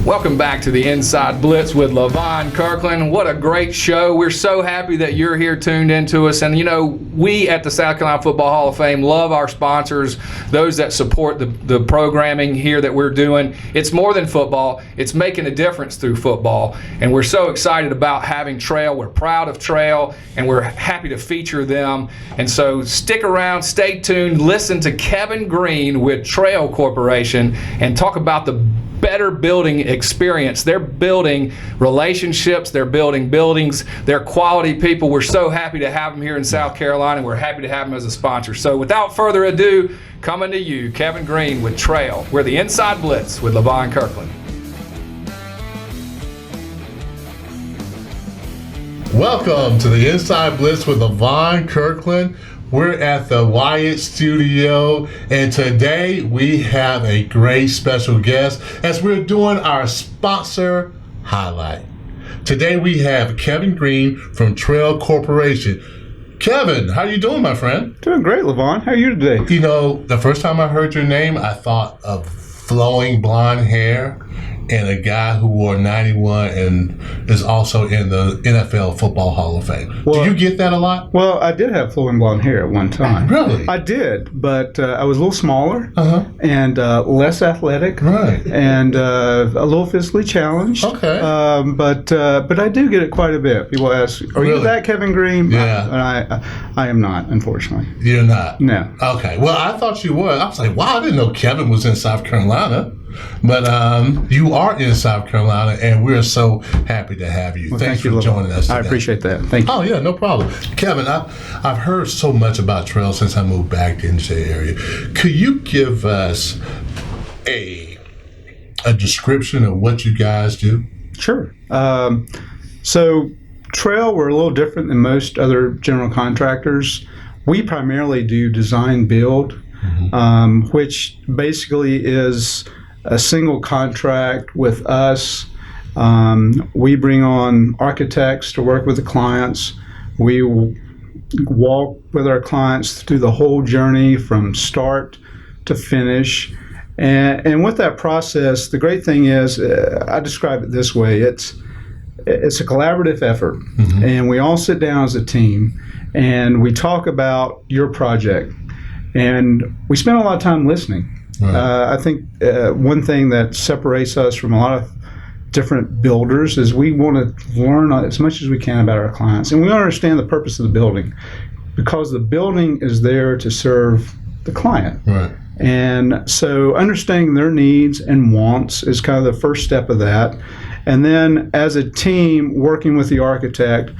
Welcome back to the Inside Blitz with LaVon Kirkland. What a great show. We're so happy that you're here tuned into us. And, you know, we at the South Carolina Football Hall of Fame love our sponsors, those that support the programming here that we're doing. It's more than football. It's making a difference through football. And we're so excited about having Trehel. We're proud of Trehel, and we're happy to feature them. And so stick around, stay tuned, listen to Kevin Green with Trehel Corporation and talk about the better building experience. They're building relationships, they're building buildings, they're quality people. We're so happy to have them here in South Carolina, and we're happy to have them as a sponsor. So without further ado, coming to you, Kevin Green with Trehel. We're the Inside Blitz with LaVon Kirkland. Welcome to the Inside Blitz with LaVon Kirkland. We're at the Wyatt Studio, and today we have a great special guest as we're doing our sponsor highlight. Today we have Kevin Green from Trehel Corporation. Kevin, how you doing, my friend? Doing great, LaVon. How are you today? You know, the first time I heard your name, I thought of flowing blonde hair and a guy who wore 91 and is also in the NFL Football Hall of Fame. Well, do you get that a lot? Well, I did have flowing blonde hair at one time. Really? I did, but I was a little smaller and less athletic, Right. and a little physically challenged. Okay. But I do get it quite a bit. People ask, "Are Really? you that Kevin Green?" Yeah. I am not, unfortunately. You're not? No. Okay. Well, I thought you were. I was like, wow, I didn't know Kevin was in South Carolina. But you are in South Carolina, and we're so happy to have you. Well, Thanks thank you, for joining us today. I appreciate that. Thank you. Oh, yeah, no problem. Kevin, I've heard so much about Trehel since I moved back into the area. Could you give us a description of what you guys do? Sure. So Trehel, we're a little different than most other general contractors. We primarily do design build, which basically is a single contract with us. We bring on architects to work with the clients. We walk with our clients through the whole journey from start to finish. And with that process, the great thing is, I describe it this way, it's a collaborative effort. And we all sit down as a team and we talk about your project. And we spend a lot of time listening. Right. I think one thing that separates us from a lot of different builders is we want to learn as much as we can about our clients. And we understand the purpose of the building because the building is there to serve the client. Right. And so understanding their needs and wants is kind of the first step of that. And then as a team working with the architect,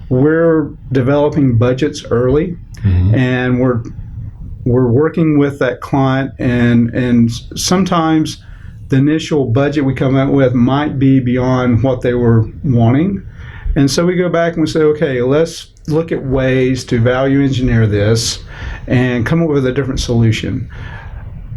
we're developing budgets early, and we're working with that client, and sometimes the initial budget we come up with might be beyond what they were wanting. And so we go back and we say, okay, let's look at ways to value engineer this and come up with a different solution.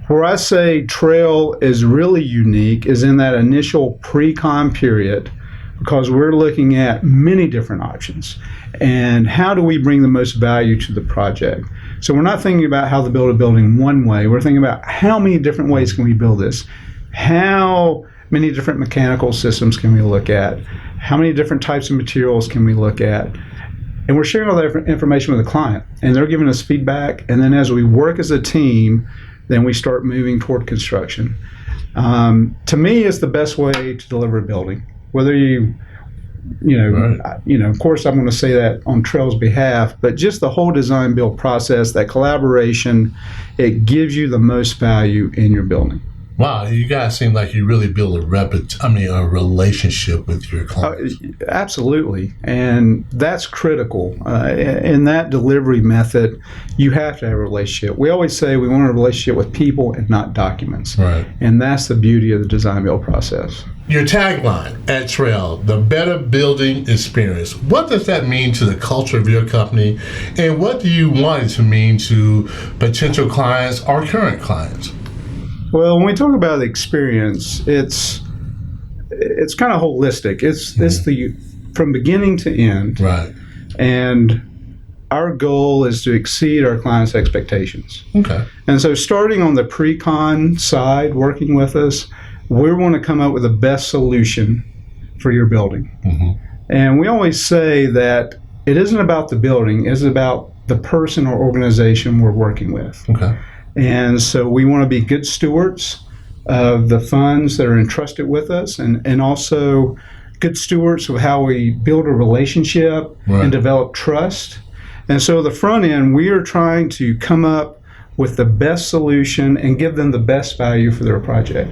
Where I say Trehel is really unique is in that initial pre-con period, because we're looking at many different options and how do we bring the most value to the project. So we're not thinking about how to build a building one way. We're thinking about how many different ways can we build this? How many different mechanical systems can we look at? How many different types of materials can we look at? And we're sharing all that information with the client, and they're giving us feedback. And then as we work as a team, then we start moving toward construction. To me, it's the best way to deliver a building. Whether of course, I'm going to say that on Trehel's behalf, but just the whole design build process, that collaboration, it gives you the most value in your building. Wow, you guys seem like you really build a relationship with your clients. Absolutely, and that's critical. In that delivery method, you have to have a relationship. We always say we want a relationship with people and not documents. Right. And that's the beauty of the design build process. Your tagline at Trehel, the better building experience. What does that mean to the culture of your company, and what do you want it to mean to potential clients or current clients? Well, when we talk about the experience, it's kind of holistic. It's the from beginning to end. Right. And our goal is to exceed our clients' expectations. Okay. And so starting on the pre-con side, working with us, we want to come up with the best solution for your building. Mm-hmm. And we always say that it isn't about the building, it's about the person or organization we're working with. Okay. And so we want to be good stewards of the funds that are entrusted with us, and also good stewards of how we build a relationship and develop trust. And so the front end, we are trying to come up with the best solution and give them the best value for their project.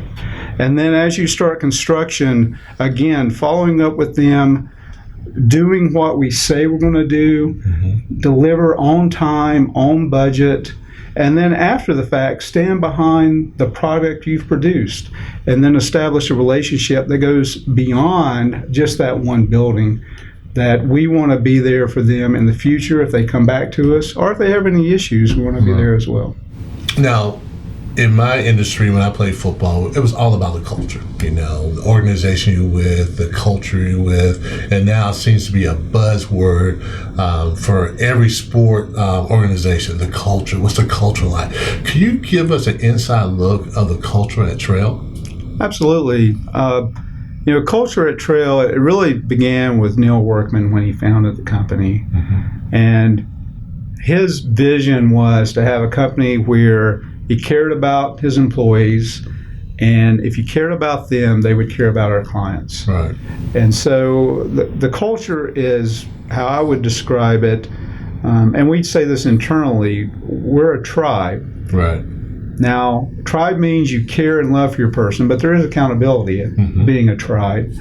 And then as you start construction, again, following up with them, doing what we say we're going to do, deliver on time, on budget, and then after the fact, stand behind the product you've produced, and then establish a relationship that goes beyond just that one building, that we want to be there for them in the future if they come back to us, or if they have any issues, we want to be there as well. Now, in my industry, when I played football, it was all about the culture. You know, the organization you're with, the culture you're with, and now it seems to be a buzzword for every sport organization. The culture. What's the culture like? Can you give us an inside look of the culture at Trehel? Absolutely. Culture at Trehel, it really began with Neil Workman when he founded the company, and his vision was to have a company where he cared about his employees, and if you cared about them, they would care about our clients. Right. And so the culture is how I would describe it, and we'd say this internally, we're a tribe. Right. Now, tribe means you care and love for your person, but there is accountability in being a tribe.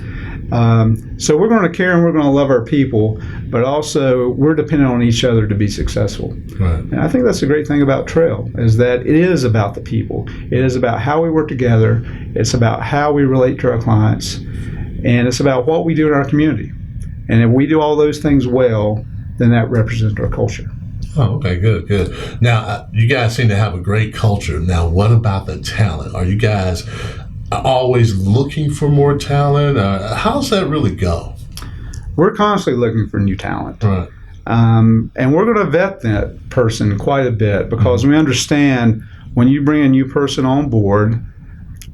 So we're going to care and we're going to love our people, but also we're dependent on each other to be successful. Right. And I think that's the great thing about Trehel, is that it is about the people. It is about how we work together. It's about how we relate to our clients. And it's about what we do in our community. And if we do all those things well, then that represents our culture. Oh, okay, good. Now, you guys seem to have a great culture. Now, what about the talent? Are you guys always looking for more talent? How's that really go? We're constantly looking for new talent. Right. And we're going to vet that person quite a bit, because we understand when you bring a new person on board,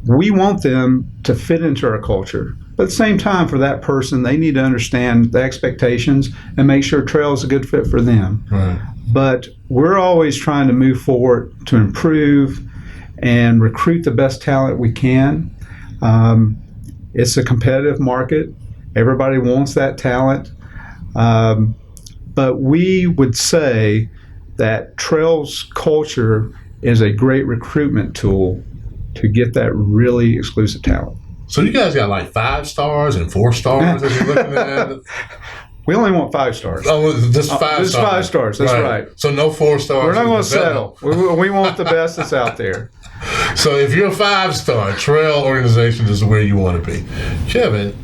we want them to fit into our culture. But at the same time, for that person, they need to understand the expectations and make sure Trehel is a good fit for them. Right. But we're always trying to move forward to improve and recruit the best talent we can. It's a competitive market. Everybody wants that talent. But we would say that Trehel's culture is a great recruitment tool to get that really exclusive talent. So you guys got like 5 stars and 4 stars that you're looking at? We only want 5 stars. Oh, just 5 stars. Just 5 stars, that's right. So no 4 stars. We're not going to settle. We want the best that's out there. So if you're a 5-star, Trehel organization is where you want to be. Kevin,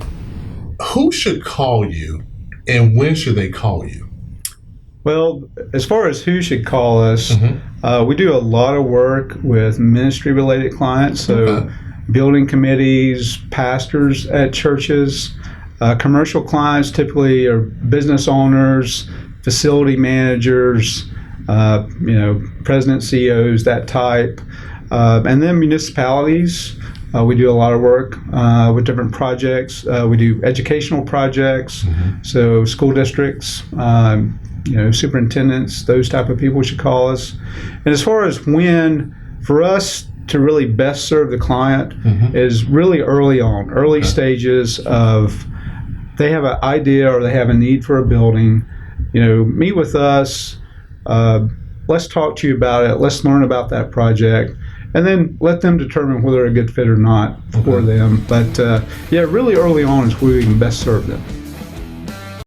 who should call you and when should they call you? Well, as far as who should call us, we do a lot of work with ministry-related clients, so building committees, pastors at churches. Commercial clients typically are business owners, facility managers, president, CEOs, that type. And then municipalities. We do a lot of work with different projects. We do educational projects, so school districts, superintendents, those type of people should call us. And as far as when, for us to really best serve the client is really early on, early stages of they have an idea or they have a need for a building. Meet with us. Let's talk to you about it. Let's learn about that project. And then let them determine whether they're a good fit or not for them. But really early on is where we can best serve them.